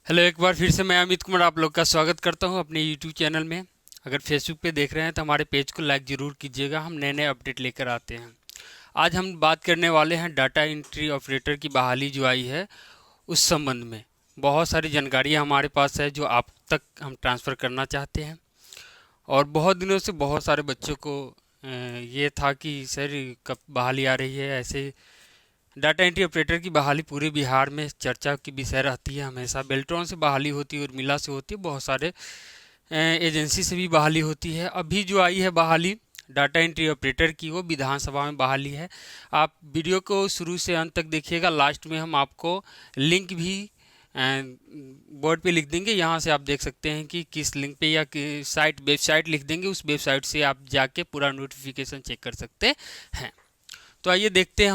Hello, एक बार फिर से मैं अमित कुमार आप लोग का स्वागत करता हूं अपने यूट्यूब चैनल में। अगर फेसबुक पे देख रहे हैं तो हमारे पेज को लाइक ज़रूर कीजिएगा, हम नए नए अपडेट लेकर आते हैं। आज हम बात करने वाले हैं डाटा एंट्री ऑपरेटर की बहाली जो आई है उस संबंध में। बहुत सारी जानकारियाँ हमारे पास है जो आप तक हम ट्रांसफ़र करना चाहते हैं। और बहुत दिनों से बहुत सारे बच्चों को ये था कि सर कब बहाली आ रही है। ऐसे डाटा एंट्री ऑपरेटर की बहाली पूरे बिहार में चर्चा की विषय रहती है। हमेशा बेल्ट्रॉन से बहाली होती है, उर्मिला से होती है, बहुत सारे एजेंसी से भी बहाली होती है। अभी जो आई है बहाली डाटा एंट्री ऑपरेटर की, वो विधानसभा में बहाली है। आप वीडियो को शुरू से अंत तक देखिएगा। लास्ट में हम आपको लिंक भी बोर्ड पे लिख देंगे, यहाँ से आप देख सकते हैं कि किस लिंक पे या साइट वेबसाइट लिख देंगे, उस वेबसाइट से आप जाके पूरा नोटिफिकेशन चेक कर सकते हैं। तो आइए देखते हैं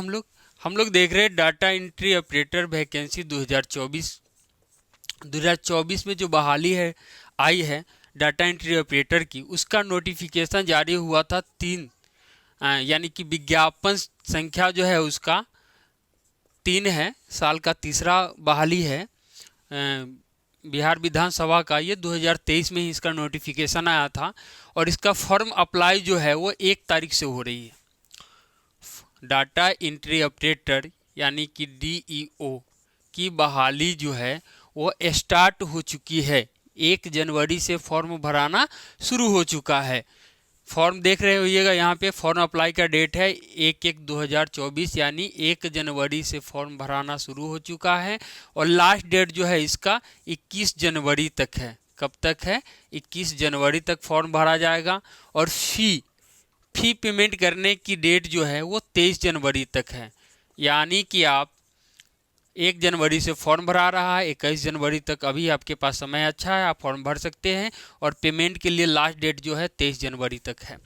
हम लोग देख रहे हैं डाटा एंट्री ऑपरेटर वैकेंसी 2024 में जो बहाली है आई है डाटा एंट्री ऑपरेटर की, उसका नोटिफिकेशन जारी हुआ था 3, यानी कि विज्ञापन संख्या जो है उसका 3 है। साल का तीसरा बहाली है बिहार विधानसभा का। ये 2023 में ही इसका नोटिफिकेशन आया था और इसका फॉर्म अप्लाई जो है वो 1 तारीख से हो रही है। डाटा एंट्री ऑपरेटर यानी कि DEO की बहाली जो है वो स्टार्ट हो चुकी है। 1 जनवरी से फॉर्म भराना शुरू हो चुका है। फॉर्म देख रहे होइएगा, यहाँ पे फॉर्म अप्लाई का डेट है 1/1/2024, यानी 1 जनवरी से फॉर्म भराना शुरू हो चुका है। और लास्ट डेट जो है इसका 21 जनवरी तक है। कब तक है? 21 जनवरी तक फॉर्म भरा जाएगा। और फी पेमेंट करने की डेट जो है वो 23 जनवरी तक है। यानी कि आप 1 जनवरी से फॉर्म भरा रहा है, 21 जनवरी तक अभी आपके पास समय अच्छा है, आप फॉर्म भर सकते हैं। और पेमेंट के लिए लास्ट डेट जो है 23 जनवरी तक है।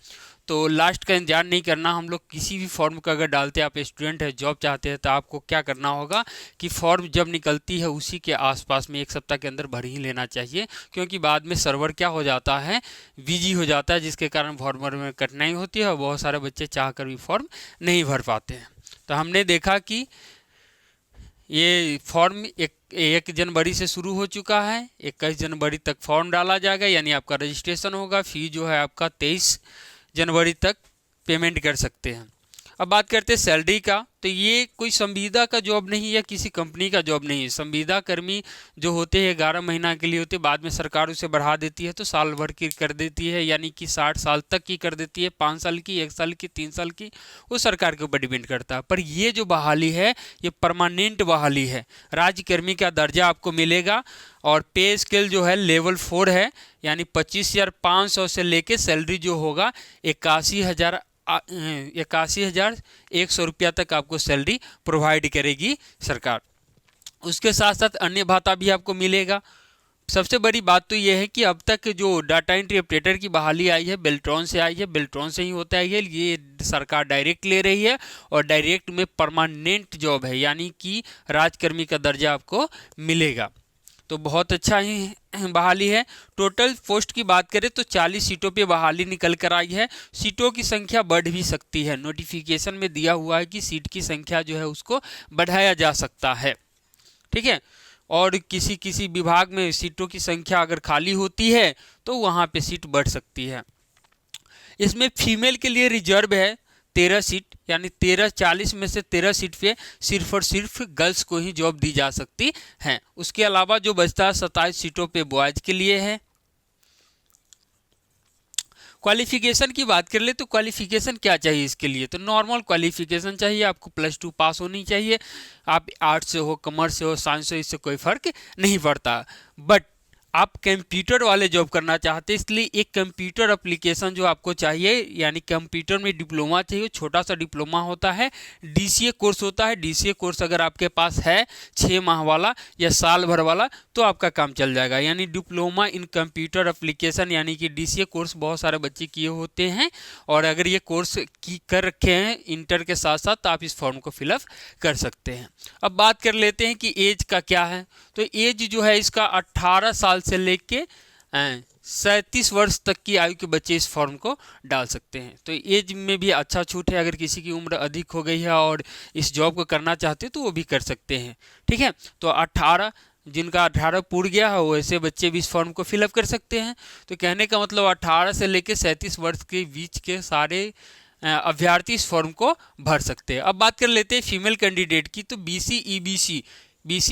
तो लास्ट का इंतजार नहीं करना। हम लोग किसी भी फॉर्म का अगर डालते हैं, आप स्टूडेंट है, जॉब चाहते हैं, तो आपको क्या करना होगा कि फॉर्म जब निकलती है उसी के आसपास में 1 सप्ताह के अंदर भर ही लेना चाहिए, क्योंकि बाद में सर्वर क्या हो जाता है, बिजी हो जाता है, जिसके कारण फॉर्म भरने में कठिनाई होती है और बहुत सारे बच्चे चाह कर भी फॉर्म नहीं भर पाते हैं। तो हमने देखा कि ये फॉर्म 1 जनवरी से शुरू हो चुका है। 21 जनवरी तक फॉर्म डाला जाएगा, यानी आपका रजिस्ट्रेशन होगा। फी जो है आपका 23 जनवरी तक पेमेंट कर सकते हैं। अब बात करते हैं सैलरी का। तो ये कोई संविदा का जॉब नहीं है, किसी कंपनी का जॉब नहीं है। संविदा कर्मी जो होते हैं 11 महीना के लिए होते, बाद में सरकार उसे बढ़ा देती है तो साल भर की कर देती है, यानी कि 60 साल तक की कर देती है। 5 साल की, 1 साल की, 3 साल की, वो सरकार के ऊपर डिपेंड करता है। पर ये जो बहाली है ये परमानेंट बहाली है। राज्यकर्मी का दर्जा आपको मिलेगा और पे स्केल जो है लेवल 4 है, यानी 25,500 से लेके सैलरी जो होगा 81,100 रुपया तक आपको सैलरी प्रोवाइड करेगी सरकार। उसके साथ साथ अन्य भाता भी आपको मिलेगा। सबसे बड़ी बात तो यह है कि अब तक जो डाटा एंट्री ऑपरेटर की बहाली आई है बेल्ट्रॉन से आई है, बेल्ट्रॉन से ही होता है ये सरकार डायरेक्ट ले रही है और डायरेक्ट में परमानेंट जॉब है, यानी कि राजकर्मी का दर्जा आपको मिलेगा। तो बहुत अच्छा ही बहाली है। टोटल पोस्ट की बात करें तो 40 सीटों पे बहाली निकल कर आई है। सीटों की संख्या बढ़ भी सकती है। नोटिफिकेशन में दिया हुआ है कि सीट की संख्या जो है उसको बढ़ाया जा सकता है, ठीक है। और किसी किसी विभाग में सीटों की संख्या अगर खाली होती है तो वहाँ पे सीट बढ़ सकती है। इसमें फीमेल के लिए रिजर्व है 13 सीट, यानी 40 में से 13 सीट पे सिर्फ और सिर्फ गर्ल्स को ही जॉब दी जा सकती है। उसके अलावा जो बचता है 27 सीटों पे बॉयज के लिए है। क्वालिफिकेशन की बात कर ले तो क्वालिफिकेशन क्या चाहिए इसके लिए? तो नॉर्मल क्वालिफिकेशन चाहिए आपको, +2 पास होनी चाहिए। आप आर्ट्स से हो, कॉमर्स से हो, साइंस से, इससे कोई फर्क नहीं पड़ता। बट आप कंप्यूटर वाले जॉब करना चाहते हैं, इसलिए एक कंप्यूटर एप्लीकेशन जो आपको चाहिए, यानी कंप्यूटर में डिप्लोमा चाहिए। छोटा सा डिप्लोमा होता है, DCA कोर्स होता है। DCA कोर्स अगर आपके पास है 6 माह वाला या साल भर वाला तो आपका काम चल जाएगा, यानी डिप्लोमा इन कंप्यूटर एप्लीकेशन, यानी कि DCA कोर्स बहुत सारे बच्चे किए होते हैं। और अगर ये कोर्स कर रखे हैं इंटर के साथ साथ तो आप इस फॉर्म को फिलअप कर सकते हैं। अब बात कर लेते हैं कि एज का क्या है। तो एज जो है इसका 18 साल से लेके 37 वर्ष तक की आयु के बच्चे इस फॉर्म को डाल सकते हैं। तो एज में भी अच्छा छूट है। अगर किसी की उम्र अधिक हो गई है और इस जॉब को करना चाहते हैं तो वो भी कर सकते हैं, ठीक है। तो 18 जिनका 18 पूर्ण गया है वैसे बच्चे भी इस फॉर्म को फिलअप कर सकते हैं। तो कहने का मतलब 18 से लेकर 37 वर्ष के बीच के सारे अभ्यर्थी इस फॉर्म को भर सकते हैं। अब बात कर लेते हैं फीमेल कैंडिडेट की। तो बीसी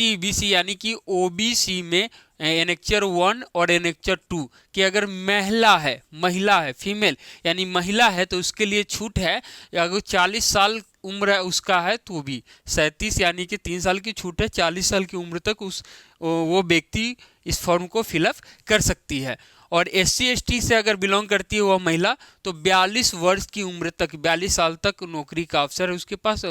ईबीसी यानी कि ओबीसी में एनेक्चर 1 और एनेक्चर 2 कि अगर महिला है फीमेल यानी महिला है तो उसके लिए छूट है। अगर 40 साल उम्र है उसका है तो भी 37 यानी कि 3 साल की छूट है, 40 साल की उम्र तक वो व्यक्ति इस फॉर्म को फिलअप कर सकती है। और SC ST से अगर बिलोंग करती है वह महिला तो 42 वर्ष की उम्र तक 42 साल तक नौकरी का अवसर है उसके पास,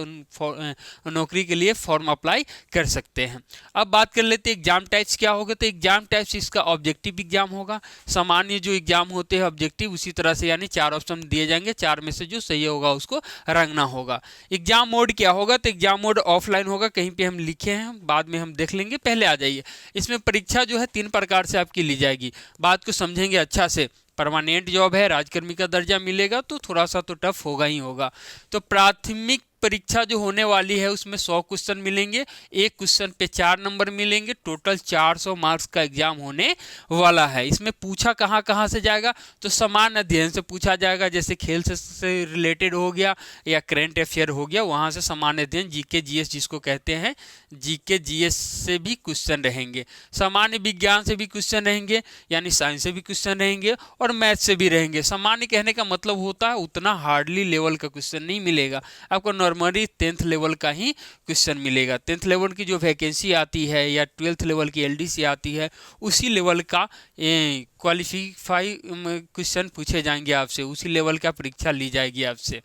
नौकरी के लिए फॉर्म अप्लाई कर सकते हैं। अब बात कर लेते हैं एग्जाम टाइप्स क्या होगा। तो एग्जाम टाइप्स इसका ऑब्जेक्टिव एग्जाम होगा। सामान्य जो एग्जाम होते हैं ऑब्जेक्टिव उसी तरह से यानी 4 ऑप्शन दिए जाएंगे, 4 में से जो सही होगा उसको रंगना होगा। एग्जाम मोड क्या होगा। तो एग्जाम मोड ऑफलाइन होगा, कहीं पे हम लिखे हैं बाद में हम देख लेंगे, पहले आ जाइए। इसमें परीक्षा जो है 3 प्रकार से आपकी ली जाएगी, बात को समझेंगे अच्छा से। परमानेंट जॉब है, राजकर्मी का दर्जा मिलेगा तो थोड़ा सा तो टफ होगा ही होगा। तो प्राथमिक परीक्षा जो होने वाली है उसमें 100 क्वेश्चन मिलेंगे, एक क्वेश्चन पे 4 नंबर मिलेंगे, टोटल 400 मार्क्स का एग्जाम होने वाला है। इसमें पूछा कहाँ कहाँ से जाएगा। तो समान अध्ययन से पूछा जाएगा, जैसे खेल से रिलेटेड हो गया या करेंट अफेयर हो गया, वहाँ से समान अध्ययन जीके जीएस जिसको कहते हैं, जीके जीएस से भी क्वेश्चन रहेंगे। सामान्य विज्ञान से भी क्वेश्चन रहेंगे यानी साइंस से भी क्वेश्चन रहेंगे और मैथ से भी रहेंगे। सामान्य कहने का मतलब होता है उतना हार्डली लेवल का क्वेश्चन नहीं मिलेगा आपको, नॉर्मली 10th लेवल का ही क्वेश्चन मिलेगा। 10th लेवल की जो वैकेंसी आती है या 12th लेवल की LDC आती है उसी लेवल का क्वालिफाई क्वेश्चन पूछे जाएंगे आपसे, उसी लेवल का परीक्षा ली जाएगी आपसे।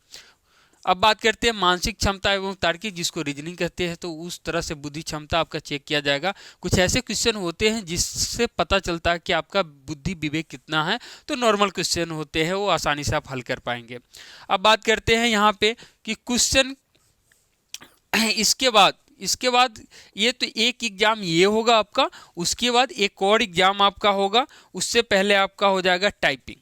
अब बात करते हैं मानसिक क्षमता एवं तार्किक, जिसको रीजनिंग कहते हैं। तो उस तरह से बुद्धि क्षमता आपका चेक किया जाएगा। कुछ ऐसे क्वेश्चन होते हैं जिससे पता चलता है कि आपका बुद्धि विवेक कितना है। तो नॉर्मल क्वेश्चन होते हैं, वो आसानी से आप हल कर पाएंगे। अब बात करते हैं यहाँ पे कि क्वेश्चन इसके बाद ये तो एक एग्जाम ये होगा आपका, उसके बाद एक और एग्जाम आपका होगा। उससे पहले आपका हो जाएगा टाइपिंग।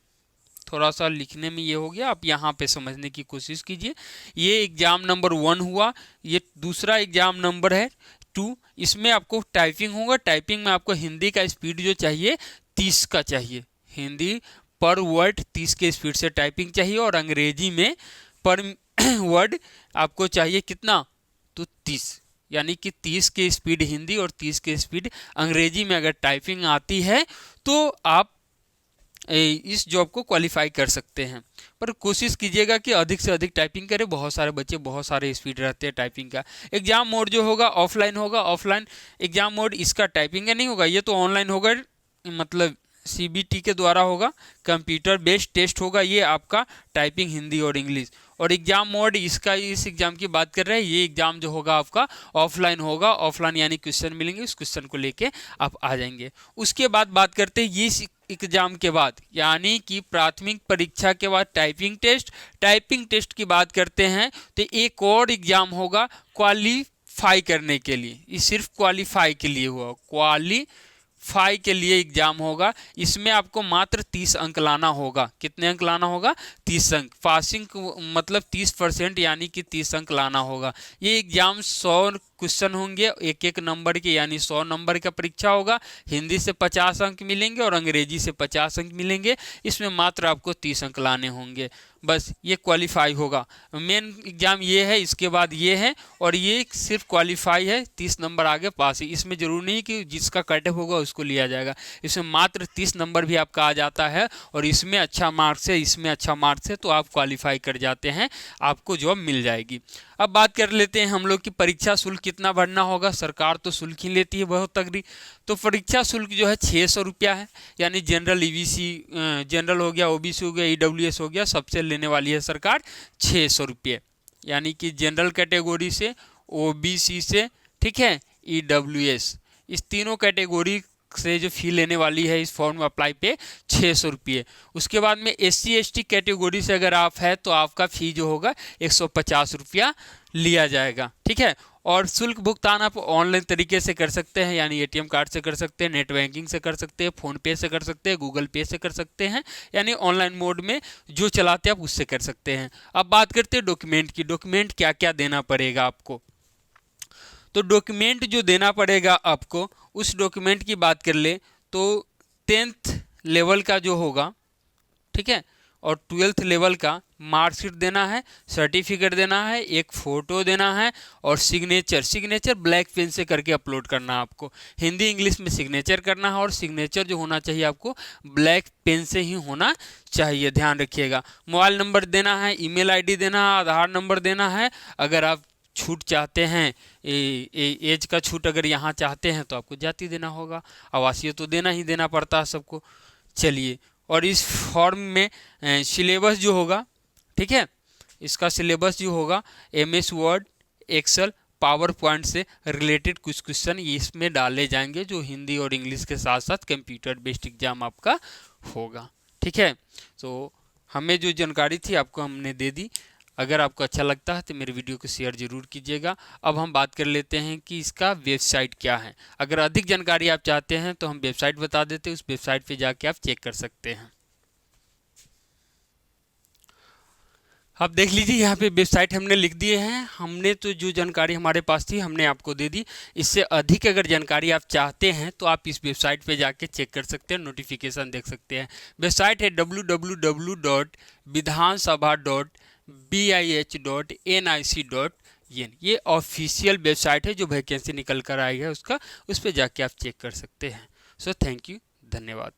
थोड़ा सा लिखने में ये हो गया, आप यहाँ पे समझने की कोशिश कीजिए। ये एग्जाम नंबर 1 हुआ, ये दूसरा एग्जाम नंबर है 2। इसमें आपको टाइपिंग होगा। टाइपिंग में आपको हिंदी का स्पीड जो चाहिए 30 का चाहिए, हिंदी पर वर्ड 30 के स्पीड से टाइपिंग चाहिए। और अंग्रेजी में पर वर्ड आपको चाहिए कितना, तो 30, यानी कि 30 के स्पीड हिंदी और 30 के स्पीड अंग्रेजी में अगर टाइपिंग आती है तो आप इस जॉब को क्वालिफाई कर सकते हैं। पर कोशिश कीजिएगा कि अधिक से अधिक टाइपिंग करें। बहुत सारे बच्चे बहुत सारे स्पीड रहते हैं टाइपिंग का। एग्जाम मोड जो होगा ऑफलाइन होगा। ऑफलाइन एग्जाम मोड इसका टाइपिंग का नहीं होगा, ये तो ऑनलाइन होगा, मतलब CBT के द्वारा होगा, कंप्यूटर बेस्ड टेस्ट होगा ये आपका, टाइपिंग हिंदी और इंग्लिश। और एग्जाम मोड इसका, इस एग्जाम की बात कर रहे हैं, ये एग्जाम जो होगा आपका ऑफलाइन होगा। ऑफलाइन यानी क्वेश्चन मिलेंगे, उस क्वेश्चन को लेके आप आ जाएंगे। उसके बाद बात करते हैं ये एग्जाम के बाद यानी कि प्राथमिक परीक्षा के बाद टाइपिंग टेस्ट। टाइपिंग टेस्ट की बात करते हैं तो एक और एग्जाम होगा क्वालीफाई करने के लिए, ये सिर्फ क्वालीफाई के लिए हुआ, क्वालीफाई के लिए एग्जाम होगा। इसमें आपको मात्र 30 अंक लाना होगा। कितने अंक लाना होगा, 30 अंक। पासिंग मतलब 30% यानी कि 30 अंक लाना होगा। ये एग्जाम 100 क्वेश्चन होंगे, एक एक नंबर के, यानी 100 नंबर का परीक्षा होगा। हिंदी से 50 अंक मिलेंगे और अंग्रेजी से 50 अंक मिलेंगे। इसमें मात्र आपको 30 अंक लाने होंगे, बस ये क्वालिफाई होगा। मेन एग्जाम ये है, इसके बाद ये है, और ये सिर्फ क्वालिफाई है, 30 नंबर आगे पास है। इसमें जरूर नहीं कि जिसका कट ऑफ होगा उसको लिया जाएगा। इसमें मात्र 30 नंबर भी आपका आ जाता है और इसमें अच्छा मार्क्स है, इसमें अच्छा मार्क्स है तो आप क्वालिफाई कर जाते हैं, आपको जॉब मिल जाएगी। अब बात कर लेते हैं हम लोग की परीक्षा शुल्क कितना भरना होगा। सरकार तो शुल्क ही लेती है बहुत तगड़ी। तो परीक्षा शुल्क जो है 600 रुपया है, यानी जनरल EBC जनरल हो गया, OBC हो गया, EWS हो गया, सबसे लेने वाली है सरकार 600 रुपये। यानी कि जनरल कैटेगरी से, OBC से, ठीक है, EWS, इस तीनों कैटेगरी से जो फी लेने वाली है इस फॉर्म अप्लाई पे 600 रुपये। उसके बाद में SC ST कैटेगरी से अगर आप है तो आपका फ़ी जो होगा 150 रुपया लिया जाएगा, ठीक है। और शुल्क भुगतान आप ऑनलाइन तरीके से कर सकते हैं, यानी ATM कार्ड से कर सकते हैं, नेट बैंकिंग से कर सकते हैं, फ़ोन पे से कर सकते हैं, गूगल पे से कर सकते हैं, यानी ऑनलाइन मोड में जो चलाते हैं आप उससे कर सकते हैं। अब बात करते हैं डॉक्यूमेंट की। डॉक्यूमेंट क्या क्या देना पड़ेगा आपको। तो डॉक्यूमेंट जो देना पड़ेगा आपको, उस डॉक्यूमेंट की बात कर ले तो 10th लेवल का जो होगा, ठीक है, और 12th लेवल का मार्कशीट देना है, सर्टिफिकेट देना है, एक फ़ोटो देना है और सिग्नेचर ब्लैक पेन से करके अपलोड करना है आपको। हिंदी इंग्लिश में सिग्नेचर करना है और सिग्नेचर जो होना चाहिए आपको ब्लैक पेन से ही होना चाहिए, ध्यान रखिएगा। मोबाइल नंबर देना है, ईमेल आईडी देना है, आधार नंबर देना है। अगर आप छूट चाहते हैं, एज का छूट अगर यहाँ चाहते हैं तो आपको जाति देना होगा, आवासीय तो देना ही देना पड़ता है सबको। चलिए, और इस फॉर्म में सिलेबस जो होगा, ठीक है, इसका सिलेबस जो होगा MS word, excel, power point से रिलेटेड कुछ क्वेश्चन इसमें डाले जाएंगे, जो हिंदी और इंग्लिश के साथ साथ कंप्यूटर बेस्ड एग्जाम आपका होगा, ठीक है। तो हमें जो जानकारी थी आपको हमने दे दी। अगर आपको अच्छा लगता है तो मेरे वीडियो को शेयर जरूर कीजिएगा। अब हम बात कर लेते हैं कि इसका वेबसाइट क्या है। अगर अधिक जानकारी आप चाहते हैं तो हम वेबसाइट बता देते हैं, उस वेबसाइट पे जाके आप चेक कर सकते हैं। आप देख लीजिए, यहाँ पे वेबसाइट हमने लिख दिए हैं। हमने तो जो जानकारी हमारे पास थी हमने आपको दे दी। इससे अधिक अगर जानकारी आप चाहते हैं तो आप इस वेबसाइट पे जाके चेक कर सकते हैं, नोटिफिकेशन देख सकते हैं। वेबसाइट है www.vidhansabha.bih.nic.in। ये ऑफिशियल वेबसाइट है जो वैकेंसी निकल कर आई है उसका, उस पर जाके आप चेक कर सकते हैं। सो थैंक यू, धन्यवाद।